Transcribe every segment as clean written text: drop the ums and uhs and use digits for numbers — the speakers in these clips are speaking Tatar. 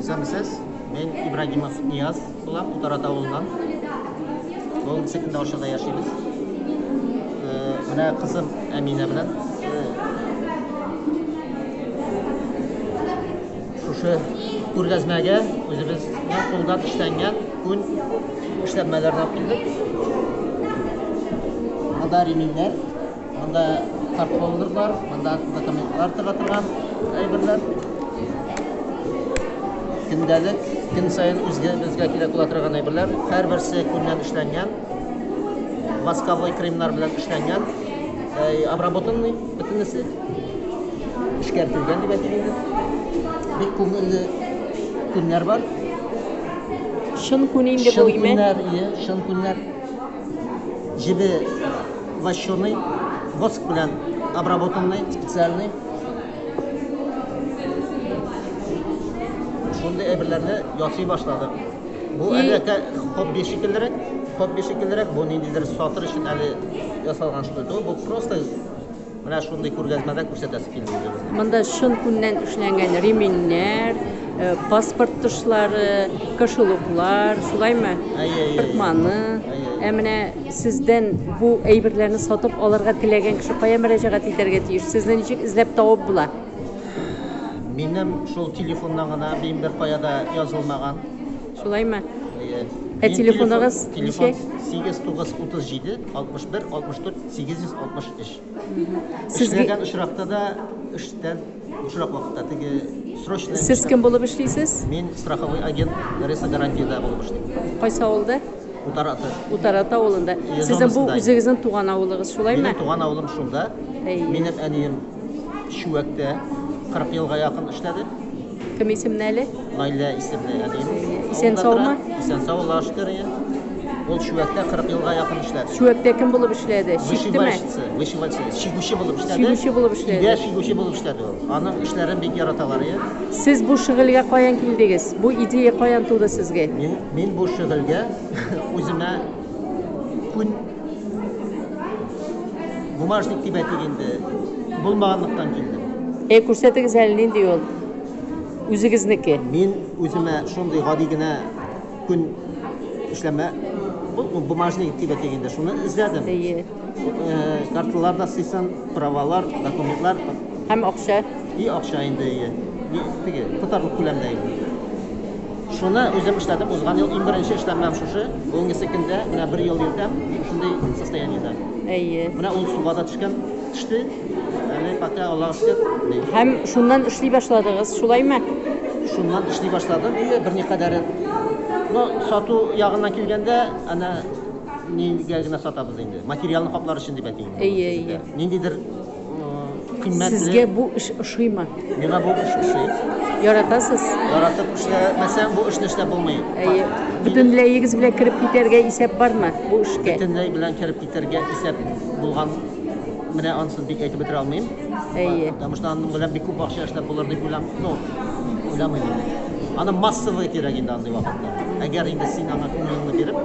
Ismisiz, men Ibragimov Niyaz bilan Utarata avulunan. Bugün Sekunda Oshada yashaymiz. Mana qizim Amina bilan shu ko'rgazmaga o'zimizning qo'ldan ishlangan kun ishlanmalarni olib keldik. Bunda reminlar, bunda kartfonlar, bunda dokumentlar tig'atilgan aybirlar. Gündəlik, gün sayın bizga kerak bo'la turgan aybirlar, har birisi kundan ishlangan, vaskovli kremlar bilan ishlangan, обработанный butunisi ishkartilgan deb aytiladi. Bir ko'ngilli kunlar bor. Shin kuning deb o'ylayman. Shin kunlar jibi vashshoniy vosk bilan обработанный специальный bunday aybirlarni yasay boshladim. Bu albatta hobbi shekilliroq, bu nedidir sotir uchun hali yasalgan shunday. Bu просто mana shunday ko'rgazmada ko'rsatasi keldi o'zimizni. Bunda shin kundan ishlangan reminlar, pasport tushlari, kошелоклар, shulaymi? Tırtmani. Emine sizden bu ayberlerini satıp alırga tilagan kishi qaya mürajaat eterga tiyish? Sizden nechik izlab topib bular? Benim şu telefondan gana benim bir payada yazılmagan. Şulayma. Telefonunuz telefon 8937 61 64 863. Sizden ışrakta da işten ışrak vakitte tege sroçlı. Siz kim bulup işleysiz? Men страховой agent Garesa garantiyada bulup işleyim. Qaysi avulda? Utarata. Utarata avulunda. Sizin bu özünüzün tuğan avulunuz şulayma? Benim tuğan avulum şunda. Benim aniyim şu vakte 40 yılga yakın işledi. Kim isimli? Layla isimli aniyim. İsen sağ mı? İsen sağ ol aşkar ya. O şu vakte 40 yılga yakın işledi. Şu vakte kim bulup işledi? Şikti mi? Şigushi bulup işledi. Şigushi bulup işledi. Ya Şigushi bulup işledi o. Anın işlerin bir yarataları ya. Siz bu şığılga koyan kildiniz? Bu ideya koyan tuğda sizge? Men bu şığılga o'zime kun bumajnik deb aytganda bo'lmaganlikdan keldim. Ko'rsatsangiz halini diyor. O'zingizniki. Men o'zime shunday g'odigina kun ishlama bumajnik deb aytganda shuni izladim. Kartalarda sizdan pravalar, dokumentlar ham o'xsha. O'xsha endi. Tege ko'tarilib ko'lamdaydi. Şuna özüm işledim. Uzgan yıl 21. işlemem şuşu. Öncesi günde buna bir yıl yürüdüm. Şunday состояние'da. Buna ol suda düştü. Yani hatta Allah'a şükür. Hem şundan işley başladınız, şulayma? Şundan işley başladım. Bir ne kadar satu yağından kelgende ana neyine satabız endi. Materyalni qoplar için deb aytayım. Nendidir kıymetli. Sizge bu iş ışıyma? Mena bu iş ışıyı. Yaratasız. Yaratıp işlemesen bu işni işlep olmayın. Bütünleyigiz bilen kirip giderge isep var mı bu işke? Bütünley bilen kirip giderge isep bulgan mene ansız bir aytib bitire almayım. Damışta andım bilen bir kup akşa işlep bular deb ulam. No. Ulamayım. Ana massive kerak endi anday vaqtda. Agar endi sen ana ko'nglingni berib,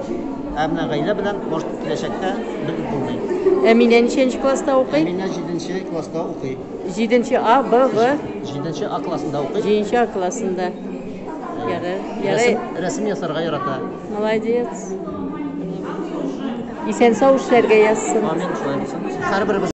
amna g'ayla bilan bosh kelajakda bilib bo'lmaydi. Amina nechanchi klassda o'qiydi? Amina 7-klassda o'qiydi. 7-A, B, B. 7-A klassida o'qiydi. 7-A klassida. Yaray. Rasm yasarga yarata. Молодец. Isen sağ işlerge yazsın. Amin. Har bir